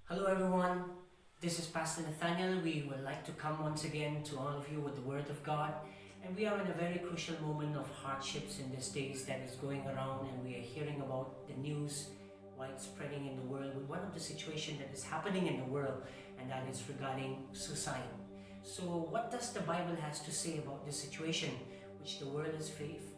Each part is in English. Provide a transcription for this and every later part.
Hello everyone, this is Pastor Nathaniel. We would like to come once again to all of you with the Word of God, and we are in a very crucial moment of hardships in these days that is going around, and we are hearing about the news widespreading in the world with one of the situations that is happening in the world, and that is regarding suicide. So what does the Bible has to say about this situation which the world is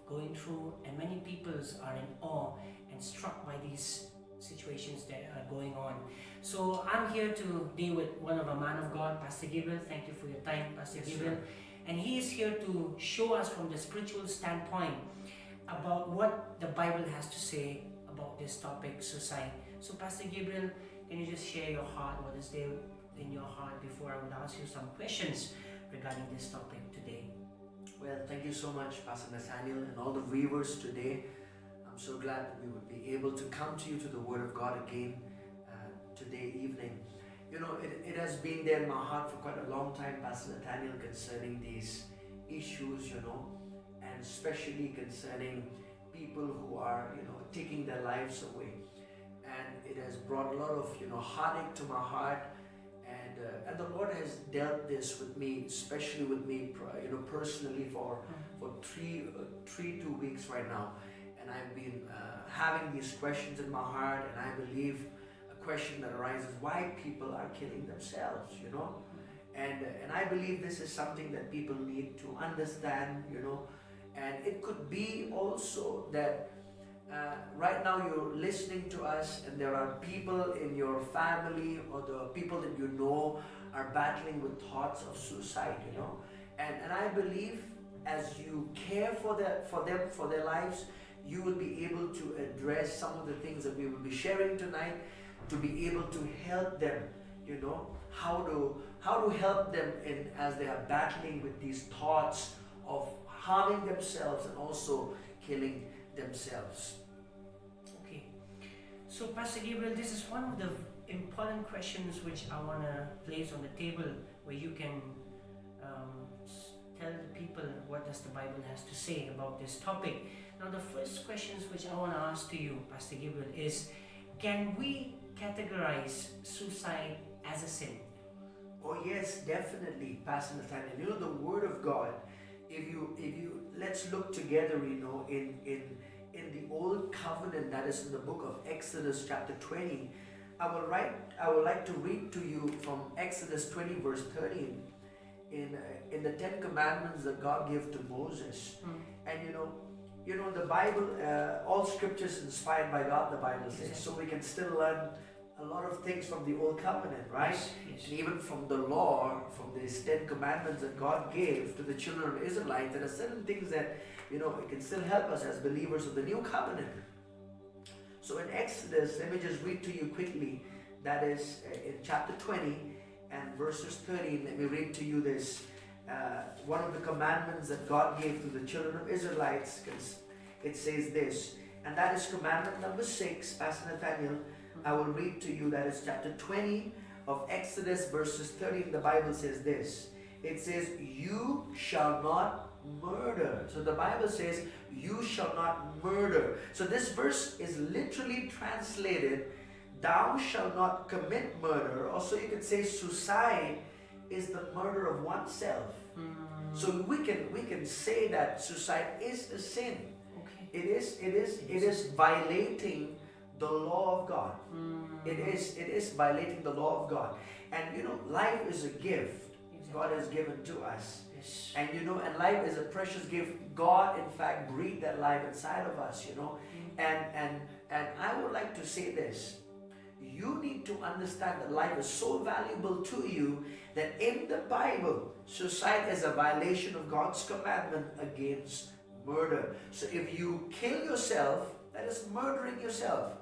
going through, and many peoples are in awe and struck by these situations that are going on. So I'm here today with one of a man of God, Pastor Gabriel. Thank you for your time, Pastor Gabriel. And he is here to show us from the spiritual standpoint about what the Bible has to say about this topic, suicide. So Pastor Gabriel, can you just share your heart, what is there in your heart, before I would ask you some questions regarding this topic today? Well, thank you so much, Pastor Nathaniel, and all the viewers today. I'm so glad that we would be able to come to you to the Word of God again today evening. You know, it has been there in my heart for quite a long time, Pastor Nathaniel, concerning these issues, and especially concerning people who are, taking their lives away. And it has brought a lot of, heartache to my heart. And the Lord has dealt this with me, especially with me, personally for 2 weeks right now. And I've been having these questions in my heart, and I believe a question that arises: why people are killing themselves, and I believe this is something that people need to understand, and it could be also that right now you're listening to us, and there are people in your family or the people that you know are battling with thoughts of suicide, and I believe as you care for them, for their lives, you will be able to address some of the things that we will be sharing tonight, to be able to help them, how to help them as they are battling with these thoughts of harming themselves and also killing themselves. Okay, so Pastor Gabriel, this is one of the important questions which I want to place on the table, where you can tell the people what does the Bible has to say about this topic. Now, the first questions which I want to ask to you, Pastor Gabriel, is: can we categorize suicide as a sin? Oh yes, definitely, Pastor Nathaniel. The Word of God. If you let's look together, in the Old Covenant, that is in the book of Exodus chapter 20. I would like to read to you from Exodus 20 verse 13 in the 10 Commandments that God gave to Moses. And the Bible, all scriptures inspired by God, the Bible says. Exactly. So we can still learn a lot of things from the Old Covenant, right? Yes. And even from the law, from these 10 Commandments that God gave to the children of Israelites, there are certain things that, it can still help us as believers of the New Covenant. So in Exodus, let me just read to you quickly, that is in chapter 20 and verses 13, let me read to you this. One of the commandments that God gave to the children of Israelites, it says this, and that is commandment number 6, Pastor Nathaniel. I will read to you, that is chapter 20 of Exodus verses 13. The Bible says this. It says, you shall not murder. So the Bible says, you shall not murder. So this verse is literally translated, thou shalt not commit murder. Also you could say suicide is the murder of oneself. So we can say that suicide is a sin. Okay. It is violating the law of God. It is violating the law of God. And life is a gift. Exactly. God has given to us. Yes. And and life is a precious gift. God in fact breathed that life inside of us, And I would like to say this. You need to understand that life is so valuable to you that in the Bible, suicide is a violation of God's commandment against murder. So if you kill yourself, that is murdering yourself.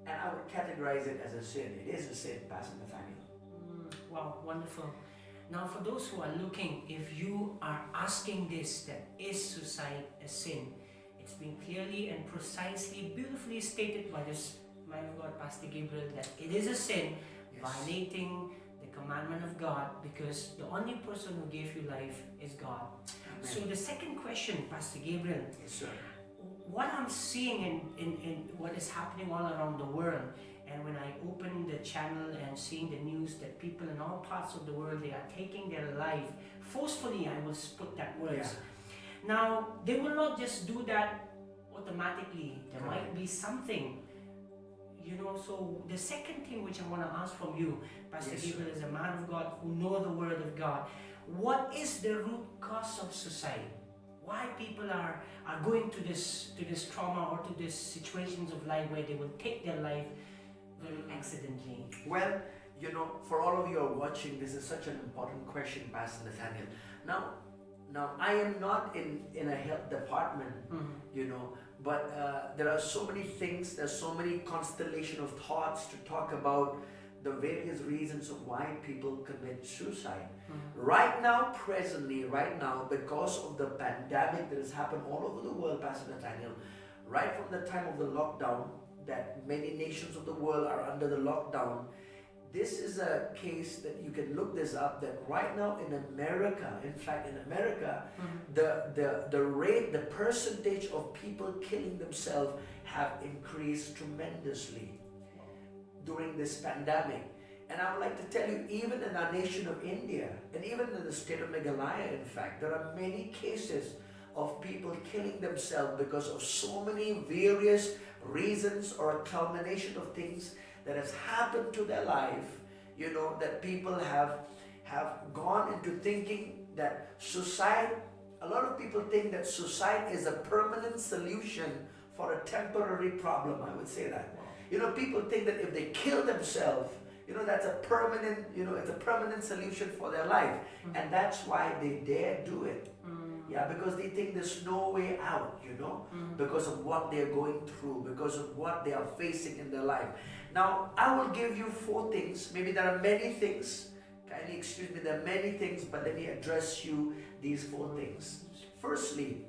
And I would categorize it as a sin. It is a sin, Pastor Nathaniel. Wow, wonderful. Now, for those who are looking, if you are asking this, that is suicide a sin? It's been clearly and precisely, beautifully stated by this man of God, Pastor Gabriel, that it is a sin, yes, violating the commandment of God, because the only person who gave you life is God. Amen. So the second question, Pastor Gabriel, yes, sir. What I'm seeing in what is happening all around the world, And when I open the channel and seeing the news that people in all parts of the world, they are taking their life forcefully, I will put that words. Now, they will not just do that automatically. There might be something, so the second thing which I want to ask from you, Pastor Gabriel, is a man of God who know the Word of God. What is the root cause of suicide? Why people are going to this trauma or to these situations of life where they will take their life very accidentally? Well, for all of you who are watching, this is such an important question, Pastor Nathaniel. Now I am not in a health department, but there are so many things, there's so many constellation of thoughts to talk about the various reasons of why people commit suicide. Right now, because of the pandemic that has happened all over the world, Pastor Nathaniel, right from the time of the lockdown, that many nations of the world are under the lockdown, this is a case that you can look this up, that right now in America, the percentage of people killing themselves have increased tremendously during this pandemic. And I would like to tell you, even in our nation of India, and even in the state of Meghalaya, in fact, there are many cases of people killing themselves because of so many various reasons or a culmination of things that has happened to their life, that people have gone into thinking that suicide, a lot of people think that suicide is a permanent solution for a temporary problem. I would say that. People think that if they kill themselves, that's a permanent, it's a permanent solution for their life. And that's why they dare do it. Yeah, because they think there's no way out, because of what they're going through, because of what they are facing in their life. Now, I will give you 4 things. Maybe there are many things. Kindly excuse me, there are many things, but let me address you these 4 things. Firstly,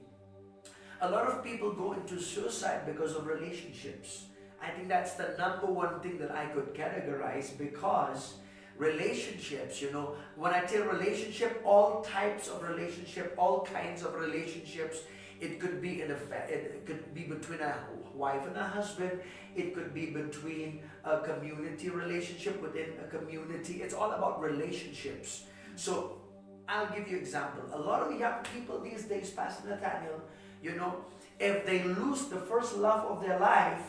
a lot of people go into suicide because of relationships. I think that's the number one thing that I could categorize, because relationships, when I tell relationship, all types of relationship, all kinds of relationships. It could be it could be between a wife and a husband. It could be between a community relationship within a community. It's all about relationships. So I'll give you an example. A lot of young people these days, Pastor Nathaniel, if they lose the first love of their life,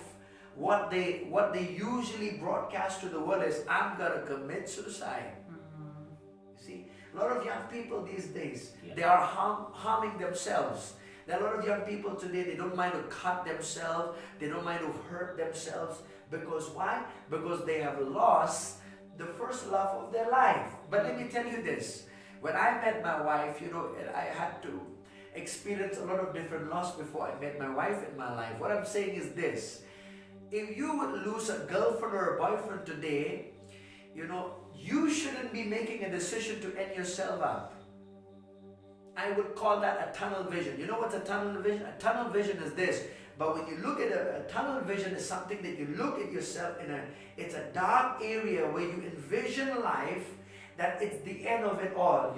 what they usually broadcast to the world is, I'm gonna commit suicide. You see, a lot of young people these days, they are harming themselves. There are a lot of young people today, they don't mind to cut themselves, they don't mind to hurt themselves. Because why? Because they have lost the first love of their life. But let me tell you this, when I met my wife, I had to experience a lot of different loss before I met my wife in my life. What I'm saying is this: if you would lose a girlfriend or a boyfriend today, you shouldn't be making a decision to end yourself up. I would call that a tunnel vision. You know what's a tunnel vision? A tunnel vision is this. But when you look at a tunnel vision is something that you look at yourself it's a dark area where you envision life, that it's the end of it all,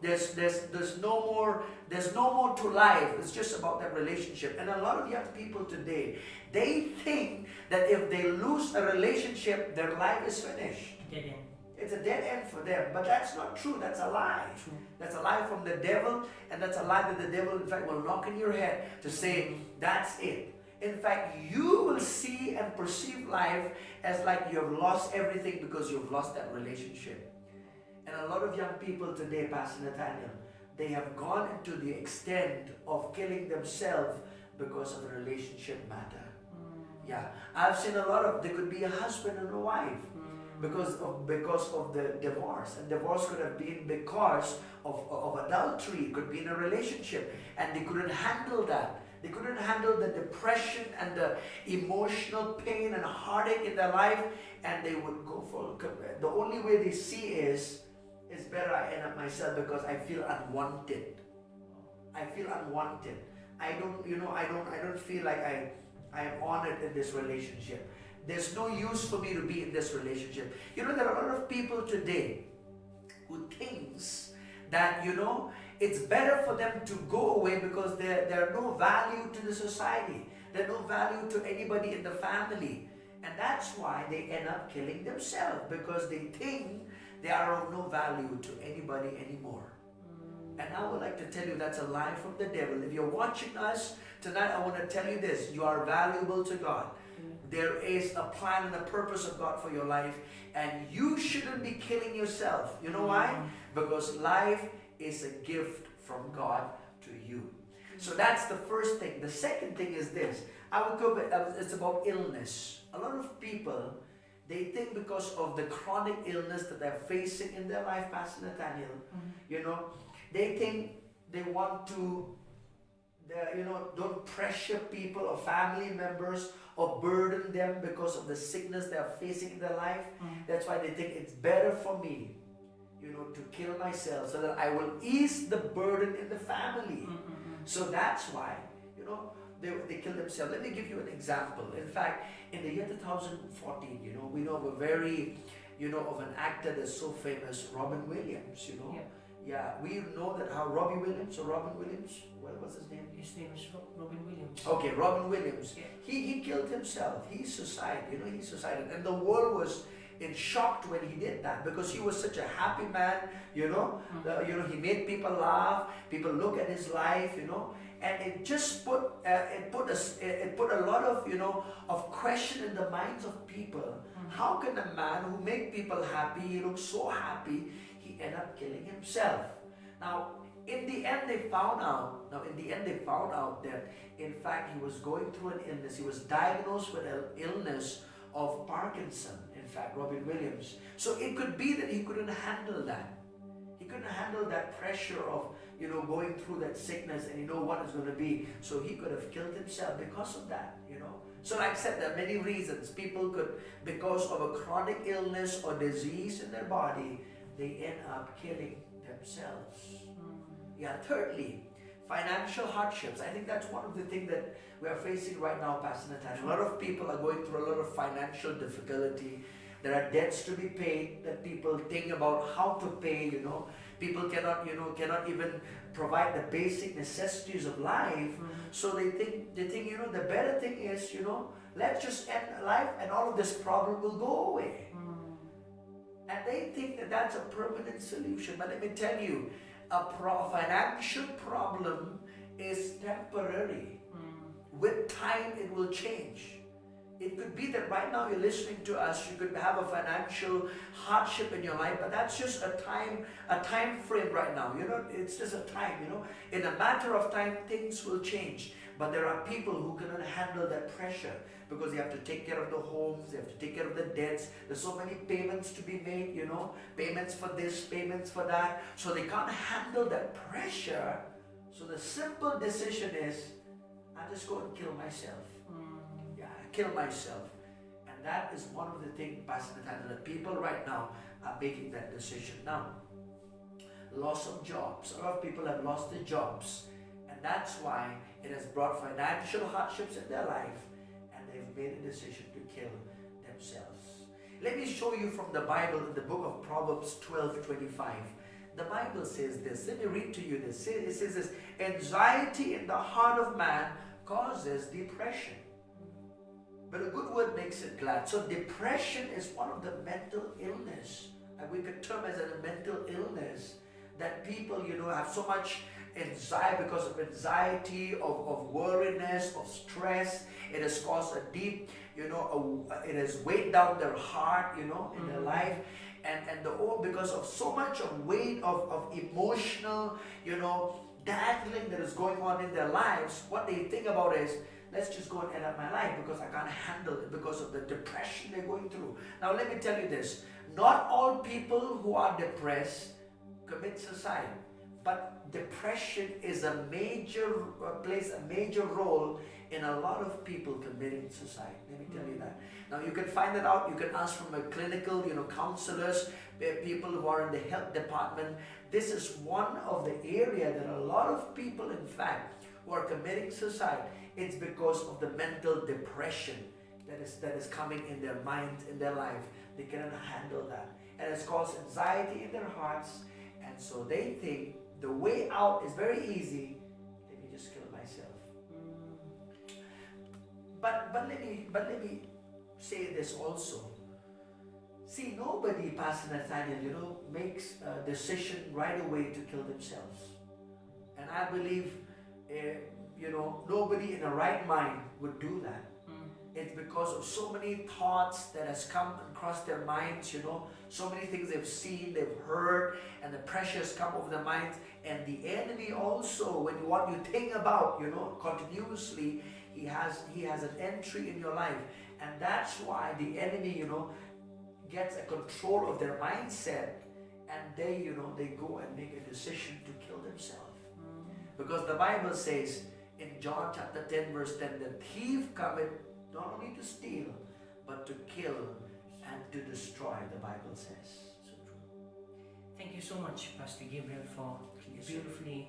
There's no more to life. It's just about that relationship. And a lot of young people today, they think that if they lose a relationship, their life is finished. Dead end. It's a dead end for them. But that's not true. That's a lie. That's a lie from the devil, and that's a lie that the devil, in fact, will knock in your head to say, that's it. In fact, you will see and perceive life as like you have lost everything because you've lost that relationship. And a lot of young people today, Pastor Nathaniel, they have gone into the extent of killing themselves because of a relationship matter. Yeah, I've seen a lot of, there could be a husband and a wife because of the divorce. And divorce could have been because of adultery. It could be in a relationship, and they couldn't handle that. They couldn't handle the depression and the emotional pain and heartache in their life, and they would go for, the only way they see is, it's better I end up myself because I feel unwanted. I feel unwanted. I don't feel like I am honored in this relationship. There's no use for me to be in this relationship. There are a lot of people today who thinks that, it's better for them to go away because there are no value to the society. There's no value to anybody in the family. And that's why they end up killing themselves, because they think they are of no value to anybody anymore. And I would like to tell you that's a lie from the devil. If you're watching us tonight, I want to tell you this: you are valuable to God. There is a plan and a purpose of God for your life, and you shouldn't be killing yourself. You know why? Because life is a gift from God to you. So that's the first thing. The second thing is this. I would go. It's about illness. A lot of people, they think because of the chronic illness that they're facing in their life, Pastor Nathaniel, you know, they think they want to, don't pressure people or family members or burden them because of the sickness they're facing in their life. That's why they think it's better for me, to kill myself so that I will ease the burden in the family. So that's why, they kill themselves. Let me give you an example. In fact, in the year 2014, we know of a very, of an actor that's so famous, Robin Williams, Yeah, we know that how Robin Williams, what was his name? His name is Robin Williams. Okay, Robin Williams. Yeah. He killed himself. He suicided, he suicided. And the world was in shock when he did that, because he was such a happy man, he made people laugh, people look at his life, and it just put a lot of question in the minds of people. How can a man who make people happy, he looks so happy, he ended up killing himself? Now, in the end they found out that in fact he was going through an illness. He was diagnosed with an illness of Parkinson, in fact, Robin Williams. So it could be that he couldn't handle that. He couldn't handle that pressure of going through that sickness and what it's going to be. So he could have killed himself because of that, So like I said, there are many reasons. People could, because of a chronic illness or disease in their body, they end up killing themselves. Yeah, thirdly, financial hardships. I think that's one of the things that we are facing right now, Pastor Nathaniel. A lot of people are going through a lot of financial difficulty. There are debts to be paid that people think about how to pay, People cannot even provide the basic necessities of life. So they think, the better thing is, let's just end life and all of this problem will go away. And they think that that's a permanent solution. But let me tell you, a financial problem is temporary. With time, it will change. It could be that right now you're listening to us, you could have a financial hardship in your life, but that's just a time frame right now. It's just a time, In a matter of time, things will change. But there are people who cannot handle that pressure because they have to take care of the homes, they have to take care of the debts. There's so many payments to be made, payments for this, payments for that. So they can't handle that pressure. So the simple decision is, I just go and kill myself. Kill myself. And that is one of the things, Pastor Nathaniel, that people right now are making that decision. Now, loss of jobs. A lot of people have lost their jobs, and that's why it has brought financial hardships in their life, and they've made a decision to kill themselves. Let me show you from the Bible in the book of Proverbs 12:25. The Bible says this. Let me read to you this. It says this: anxiety in the heart of man causes depression, but a good word makes it glad. So depression is one of the mental illness, and we could term as a mental illness, that people, have so much anxiety because of anxiety, of worriness, of stress. It has caused a deep, it has weighed down their heart, in their life. And because of so much of weight of emotional, dangling that is going on in their lives, what they think about is, let's just go and end up my life because I can't handle it because of the depression they're going through. Now let me tell you this, not all people who are depressed commit suicide, but depression is plays a major role in a lot of people committing suicide. Let me tell you that. Now you can find that out. You can ask from a clinical, counselors, people who are in the health department. This is one of the area that a lot of people, in fact, who are committing suicide, it's because of the mental depression that is coming in their mind, in their life. They cannot handle that, and it's caused anxiety in their hearts, and so they think the way out is very easy. Let me just kill myself. But let me say this also. See, nobody, Pastor Nathaniel, makes a decision right away to kill themselves. And I believe, nobody in a right mind would do that. It's because of so many thoughts that has come across their minds, so many things they've seen, they've heard, and the pressures come over their minds. And the enemy also, when what you think about, continuously, he has an entry in your life. And that's why the enemy, gets a control of their mindset, and they go and make a decision to kill themselves. Because the Bible says in John chapter 10 verse 10, the thief cometh not only to steal, but to kill and to destroy, the Bible says. So true. Thank you so much, Pastor Gabriel, for beautifully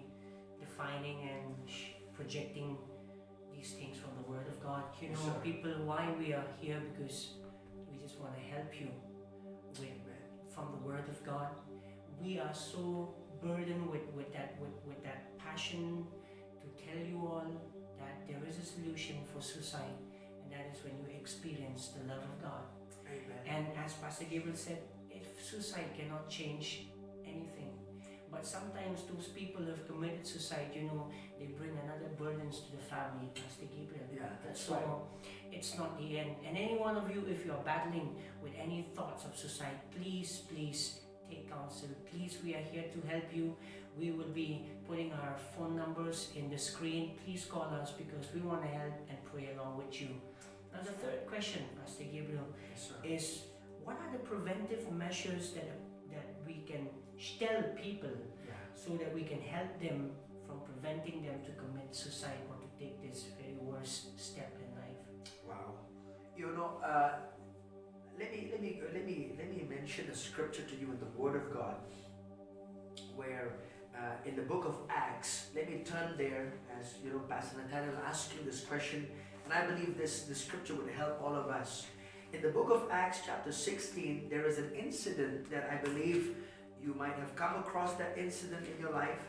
defining and projecting these things from the Word of God. People, why we are here, because we just want to help you from the Word of God. We are so burdened with that passion to tell you all that there is a solution for suicide, and that is when you experience the love of God. Amen. And as Pastor Gabriel said, if suicide cannot change anything, but sometimes those people who have committed suicide, they bring another burdens to the family, Pastor Gabriel. Yeah, that's so right. It's not the end. And any one of you, if you are battling with any thoughts of suicide, please take counsel. Please, we are here to help you. We will be putting our phone numbers in the screen. Please call us, because we want to help and pray along with you. Now the third question, Pastor Gabriel, is what are the preventive measures that we can tell people so that we can help them from preventing them to commit suicide or to take this very worst step in life? Wow. Let me mention a scripture to you in the Word of God, where in the book of Acts, let me turn there as Pastor Nathaniel asked you this question, and I believe this scripture would help all of us. In the book of Acts chapter 16, there is an incident that I believe you might have come across that incident in your life.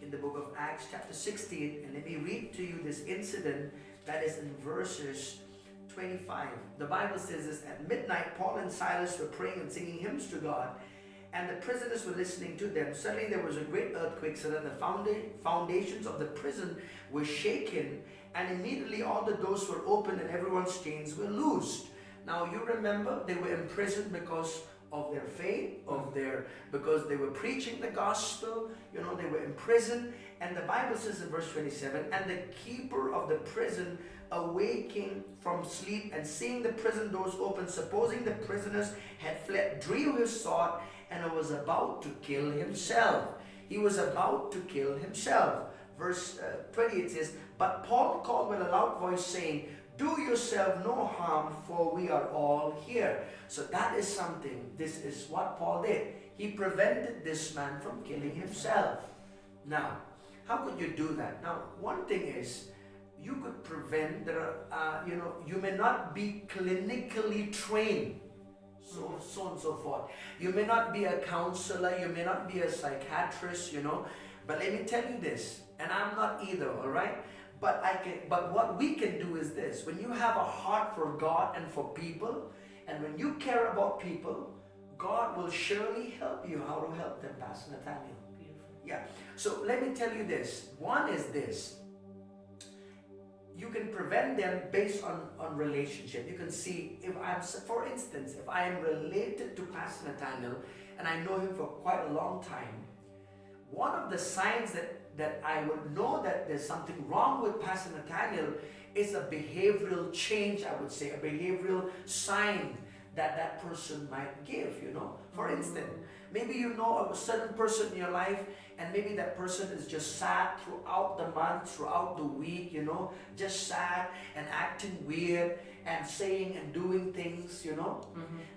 In the book of Acts chapter 16, and let me read to you this incident that is in verses 25. The Bible says this: at midnight, Paul and Silas were praying and singing hymns to God, and the prisoners were listening to them. Suddenly there was a great earthquake, so that the foundations of the prison were shaken, and immediately all the doors were opened and everyone's chains were loosed. Now you remember, they were imprisoned because of their faith, because they were preaching the gospel. They were in prison, and the Bible says in verse 27, and the keeper of the prison, awaking from sleep and seeing the prison doors open, supposing the prisoners had fled, drew his sword and was about to kill himself. He was about to kill himself. Verse 28 says, but Paul called with a loud voice, saying, do yourself no harm, for we are all here. So that is something. This is what Paul did. He prevented this man from killing himself. Now, how could you do that? Now, one thing is, you could prevent, you may not be clinically trained, so and so forth. You may not be a counselor, you may not be a psychiatrist, but let me tell you this, and I'm not either, all right? But what we can do is this: when you have a heart for God and for people, and when you care about people, God will surely help you how to help them, Pastor Nathaniel. Beautiful. Yeah. So let me tell you this. One is this: you can prevent them based on relationship. You can see, for instance, if I am related to Pastor Nathaniel and I know him for quite a long time, one of the signs that I would know that there's something wrong with Pastor Nathaniel is a behavioral change, I would say, a behavioral sign that person might give, For instance, maybe you know of a certain person in your life, and maybe that person is just sad throughout the month, throughout the week, just sad and acting weird and saying and doing things,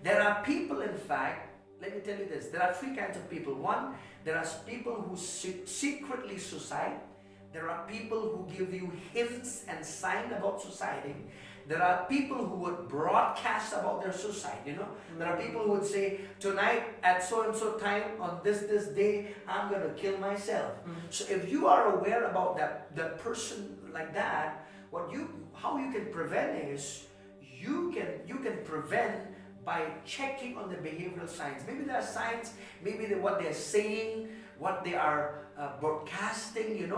There are people, in fact, let me tell you this, there are three kinds of people. One, there are people who secretly suicide. There are people who give you hints and signs about suiciding. There are people who would broadcast about their suicide, There are people who would say, tonight at so-and-so time on this day, I'm going to kill myself. So if you are aware about that person like that, how you can prevent is you can prevent by checking on the behavioral signs. Maybe there are signs, maybe what they're saying, what they are broadcasting,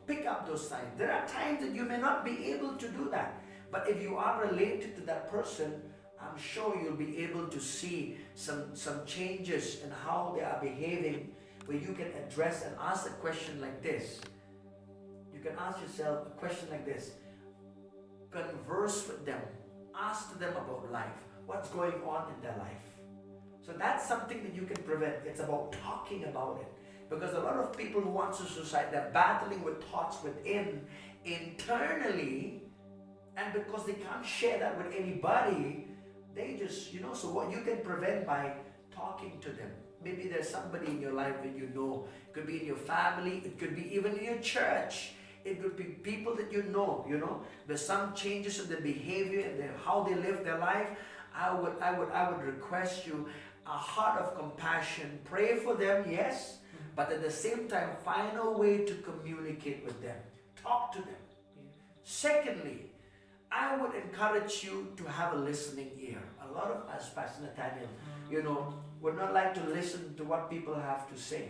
pick up those signs. There are times that you may not be able to do that, but if you are related to that person, I'm sure you'll be able to see some changes in how they are behaving, where you can address and ask a question like this. You can ask yourself a question like this. Converse with them. Ask them about life. What's going on in their life? So that's something that you can prevent. It's about talking about it. Because a lot of people who want to suicide, they're battling with thoughts within, internally, and because they can't share that with anybody, they just, so what you can prevent by talking to them. Maybe there's somebody in your life that you know. It could be in your family. It could be even in your church. It could be people that you know. There's some changes in their behavior and how they live their life. I would request you a heart of compassion. Pray for them, yes, but at the same time, find a way to communicate with them. Talk to them. Secondly, I would encourage you to have a listening ear. A lot of us, Pastor Nathaniel, would not like to listen to what people have to say.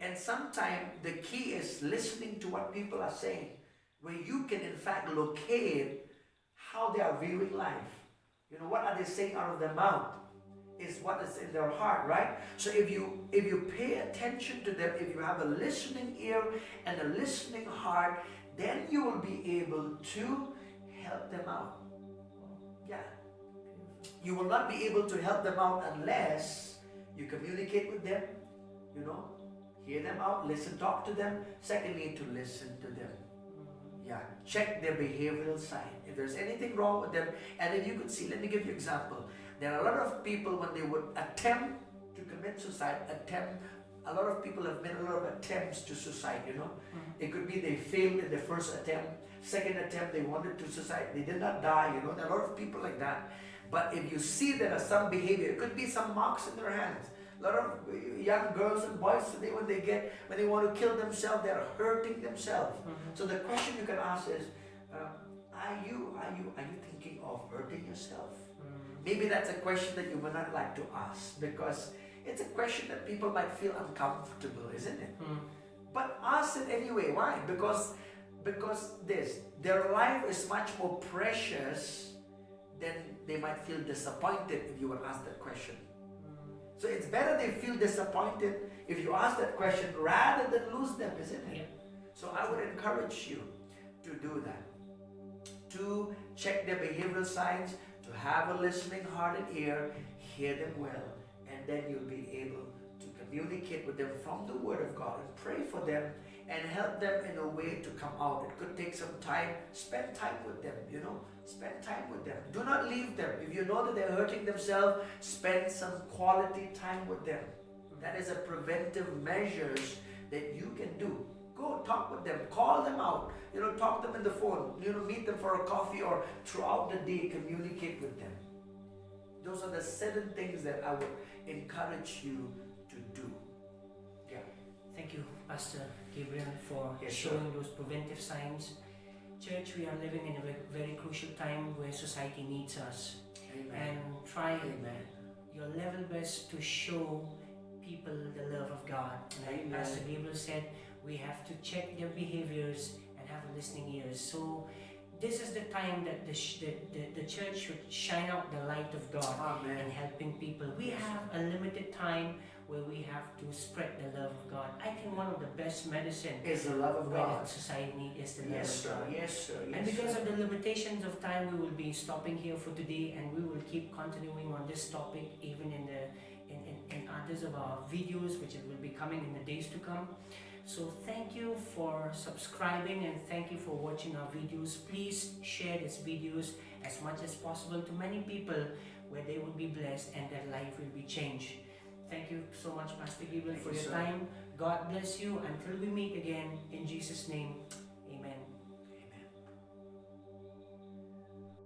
And sometimes the key is listening to what people are saying, where you can in fact locate how they are viewing life. What are they saying out of their mouth is what is in their heart, right? So if you pay attention to them, if you have a listening ear and a listening heart, then you will be able to help them out. Yeah. You will not be able to help them out unless you communicate with them, hear them out, listen, talk to them. Secondly, to listen to them. Yeah, check their behavioral sign. If there's anything wrong with them, and if you could see, let me give you an example. There are a lot of people when they would attempt to commit suicide, a lot of people have made a lot of attempts to suicide, It could be they failed in their first attempt, second attempt they wanted to suicide, they did not die, There are a lot of people like that. But if you see there are some behavior, it could be some marks in their hands. A lot of young girls and boys today, when they want to kill themselves, they are hurting themselves. So the question you can ask is, are you thinking of hurting yourself? Maybe that's a question that you would not like to ask, because it's a question that people might feel uncomfortable, isn't it? But ask it anyway. Why? Because their life is much more precious than they might feel disappointed if you would ask that question. So it's better they feel disappointed if you ask that question rather than lose them, isn't it? Yeah. So I would encourage you to do that. To check their behavioral signs, to have a listening heart and ear, hear them well, and then you'll be able to communicate with them from the Word of God and pray for them and help them in a way to come out. It could take some time. Spend time with them, Spend time with them. Do not leave them. If you know that they're hurting themselves, spend some quality time with them. That is a preventive measures that you can do. Go talk with them. Call them out. Talk to them on the phone. Meet them for a coffee, or throughout the day communicate with them. Those are the 7 things that I would encourage you to do. Yeah. Thank you, Pastor Gabriel, for showing those preventive signs. Church, we are living in a very crucial time where society needs us. Amen. And try your level best to show people the love of God. Like Pastor Gabriel said, we have to check their behaviors and have listening ears. So this is the time that the church should shine out the light of God in helping people. We have a limited time where we have to spread the love of God. I think one of the best medicine is the love of God. That society needs is the love of God. Yes, sir. And because of the limitations of time, we will be stopping here for today, and we will keep continuing on this topic even in others of our videos, which will be coming in the days to come. So thank you for subscribing, and thank you for watching our videos. Please share these videos as much as possible to many people, where they will be blessed and their life will be changed. Thank you so much, Pastor Gabriel, for your time. God bless you until we meet again. In Jesus' name,